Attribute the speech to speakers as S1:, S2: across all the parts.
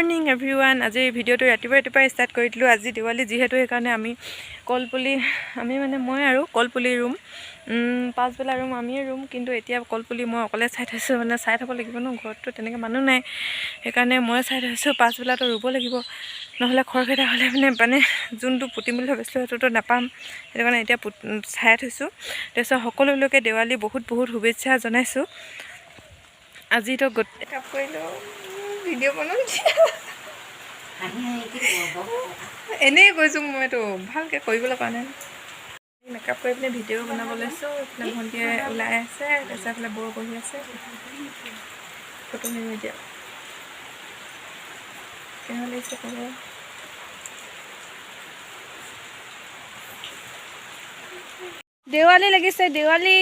S1: Morning everyone. আজি ভিডিঅ'টো ৰাতিপুৱা ষ্টাৰ্ট কৰি দিলোঁ। আজি দেৱালী যিহেতু সেইকাৰণে আমি কলপুলি মই আৰু কলপুলি ৰুম পাছবেলা ৰুম আমিয়ে ৰুম, কিন্তু এতিয়া কলপুলি মই অকলে চাই থৈছোঁ। চাই থ'ব লাগিব ন, ঘৰততো তেনেকৈ মানুহ নাই, সেইকাৰণে মই চাই থৈছোঁ। পাছবেলাটো ৰুব লাগিব, নহ'লে খৰখেদা হ'লে মানে যোনটো পুতিম বুলি ভাবিছিলোঁ সেইটোতো নাপাম। সেইটো কাৰণে এতিয়া চাই থৈছোঁ। তাৰপিছত সকলোলৈকে দেৱালী বহুত শুভেচ্ছা জনাইছোঁ। আজিতো মেকআপ কৰিলোঁ, ভিডিঅ' বনাম এনেই কৈছোঁ, মইতো ভালকৈ কৰিবলৈ পৰা নাই। মেকআপ কৰি পিনে ভিডিঅ' বনাব লৈছোঁ। এইফালে ভণ্টিয়ে ওলাই আছে, তাৰপিছত এইফালে বৌ বহি আছে। ফটো মাৰিম এতিয়া, কেনেকুৱা লাগিছে ক'ব। দেৱালী লাগিছে, দেৱালী।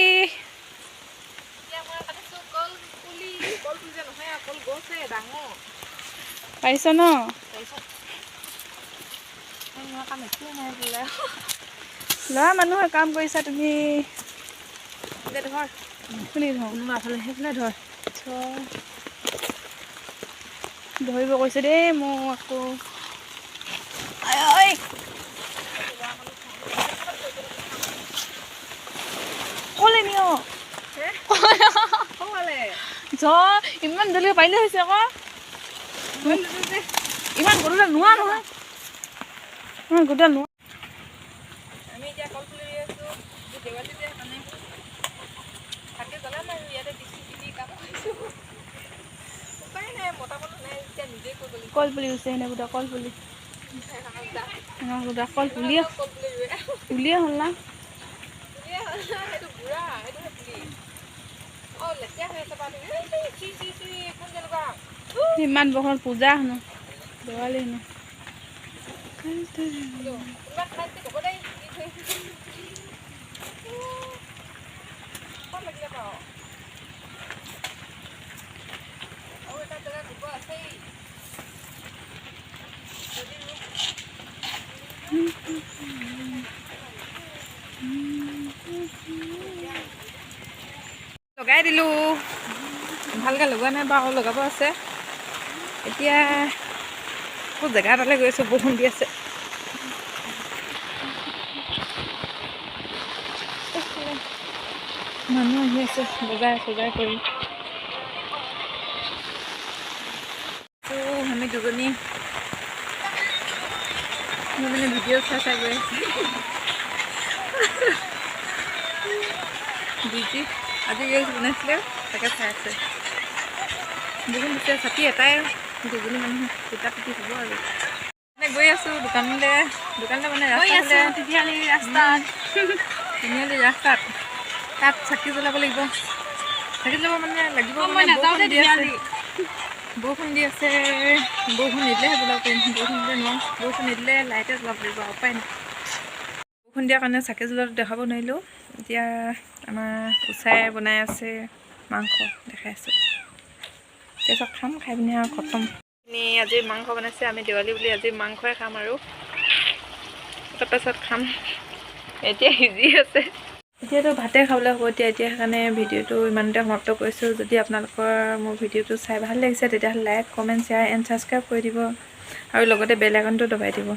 S1: পাৰিছ ন? ল'ৰা মানুহৰ কাম কৰিছা তুমি। ধৰিব কৈছে দেই মোক আকৌ। ক'লে নিয় ইমান জলদি পাৰিলে হৈছে আকৌ। ইমান গধূলি নোৱা নহয়, ইমান গধূলি নোৱা। আমি এতিয়া কলপুলি ৰুই আছোঁ। দেৱালী যে সেইকাৰণে ভালকৈ জ্বলাম আৰু ইয়াতে পিছি কাম কৰিছোঁ। উপায় নাই, মতা মানুহ নাই যেতিয়া নিজে কৰিব লাগিব। কলপুলি ৰুইছে এনে গোটা কলপুলি, কলপুলিয়ে হ'ল না। সেইটো বুঢ়া, সেইটোহে পুলি। লেতেৰা হৈ আছে পাত। ইমান বহল পূজা হেনো, দেৱালী হেনো। লগাই দিলোঁ, ভালকৈ লগোৱা নাই বাৰু, লগাব আছে। এতিয়া খুব জেগা এটালৈ গৈ আছোঁ, বৰষুণ দি আছে। মানুহ আহি আছে বজাৰ কৰি। আমি দুজনী ভিডিঅ' চাই গৈ আছোঁ। বিজি আজি ৰিলচ বনাইছিলে, তাকে চাই আছে। বৰষুণ দিছে, ছাতি এটাই, দুজনী মানুহ দুটা পিটি হ'ব আৰু। গৈ আছোঁ দোকানলৈ মানে তিনিআলি ৰাস্তাত তাত চাকি জ্বলাব লাগিব। চাকি জ্বলাব লাগিব বৰষুণ দি আছে। বৰষুণ নিদিলেহে জ্বলাব পাৰিম, বৰষুণ দিলে নোৱাৰোঁ। বৰষুণ নিদিলে লাইটে জ্বলাব লাগিব, উপায় নাই। বৰষুণ দিয়াৰ কাৰণে চাকি জ্বলোৱাটো দেখাব নোৱাৰিলোঁ। এতিয়া আমাৰ উচাই বনাই আছে মাংস, দেখাই আছোঁ। তাৰপিছত খাম, খাই পিনে আৰু খতম। আজি মাংস বনাইছে, আমি দেৱালী বুলি আজি মাংসই খাম আৰু তাৰপাছত খাম। এতিয়া সিজি আছে, এতিয়াতো ভাতে খাবলৈ হ'ব। এতিয়া সেইকাৰণে ভিডিঅ'টো ইমানতে সমাপ্ত কৰিছোঁ। যদি আপোনালোকৰ মোৰ ভিডিঅ'টো চাই ভাল লাগিছে, তেতিয়াহ'লে like, comment, share and subscribe কৰি দিব আৰু লগতে বেল আইকনটো দবাই দিব।